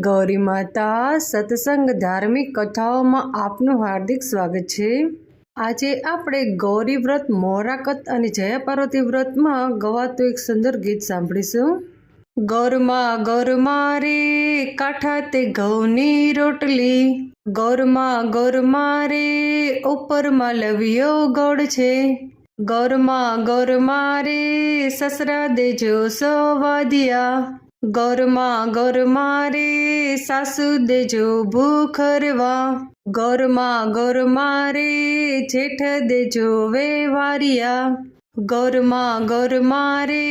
ગૌરી માતા સત્સંગ ધાર્મિક કથાઓમાં આપનું હાર્દિક સ્વાગત છે। આજે આપણે ગૌરી વ્રત, મોરાકત અને જયા પાર્વતી વ્રતમાં ગવાતું એક સુંદર ગીત સાંભળીશું। ગૌરમાં ગૌરમાં રે કાંઠા તે ઘઉંની રોટલી, ગૌરમાં રે ઉપરમાં લવિયો ગોળ છે, ગૌરમાં રે સસરા દેજો સવાદિયા, ગૌરમાં રે સાસુ દેજો ભૂખરવા, ગૌરમાં રે જેઠ દેજો વેવારિયા, ગૌરમાં રે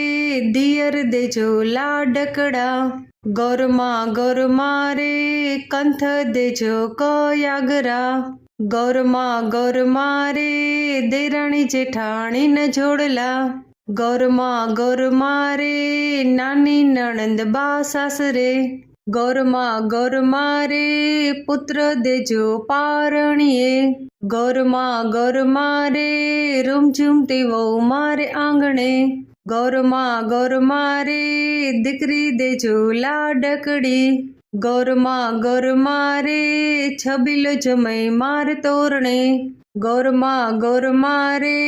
દિયર દેજો લાડકડા, ગૌરમાં રે કંથ દેજો કયાગરા, ગૌરમાં રે દેરાણી જેઠાણી ન જોડલા, ગૌરમાં રે નાની નણંદ બા સાસરે, ગૌરમાં રે પુત્ર દેજો પારણીએ, ગૌરમાં રે રૂમઝૂમતી વહુ મારે આંગણે, ગૌરમાં રે દીકરી દેજો લાડકડી, ગૌરમાં રે છબીલો જમાઈ માર તોરણે, ગૌરમાં રે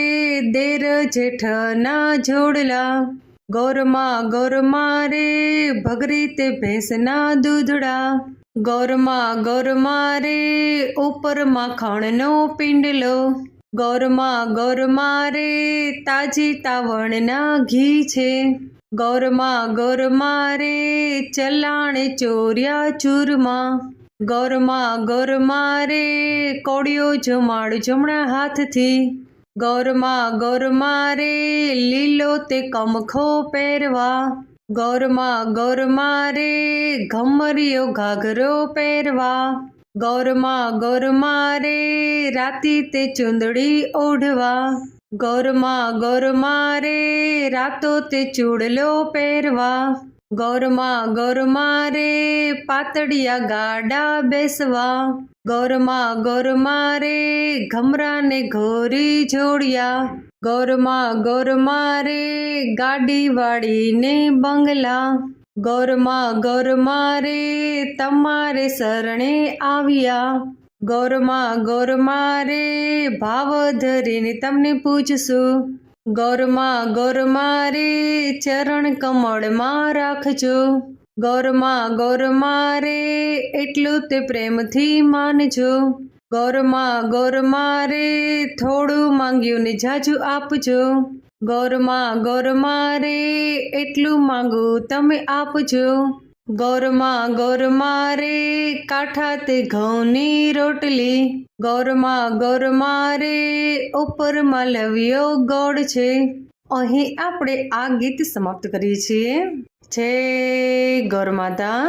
દેર જેઠ ના જોડલા, ગૌરમાં રે ભગરી તે ભેંસના દૂધડા, ગૌરમાં રે ઉપર માખણનો પિંડલો, ગૌરમાં રે તાજી તાવણના ઘી છે, ગૌરમાં રે ચલાણે ચોર્યા ચૂરમા, ગૌરમાં રે કોળિયો જમાડ જમણા હાથથી, ગૌરમાં રે લીલો તે કમખો પહેરવા, ગૌરમાં રે ઘમરિયો ઘાઘરો પહેરવા, ગૌરમાં રે રાતી તે ચૂંદડી ઓઢવા, ગૌરમાં રે રાતો તે ચૂડલો પહેરવા, ગૌરમાં રે પાતળિયા ગાડા બેસવા, ગૌરમાં રે ઘમરાને ઘોરી જોડિયા, ગૌરમાં રે ગાડી વાળીને બંગલા, ગૌરમાં રે તમારે શરણે આવ્યા, ગૌરમાં રે ભાવ ધરીને તમને પૂછશું, ગૌરમાં રે ચરણ કમળમાં રાખજો, ગૌરમાં રે એટલું તે પ્રેમથી માનજો, ગૌરમાં રે થોડું માંગ્યું ને જાજુ આપજો, ગૌરમાં રે એટલું માંગું તમે આપજો, ગૌરમાં રે કાંઠા તે ઘઉંની રોટલી, ગૌરમાં રે ઉપરમાં લવિયો ગોળ છે। અહીં આપણે આ ગીત સમાપ્ત કરીએ છીએ। જય ગૌર માતા।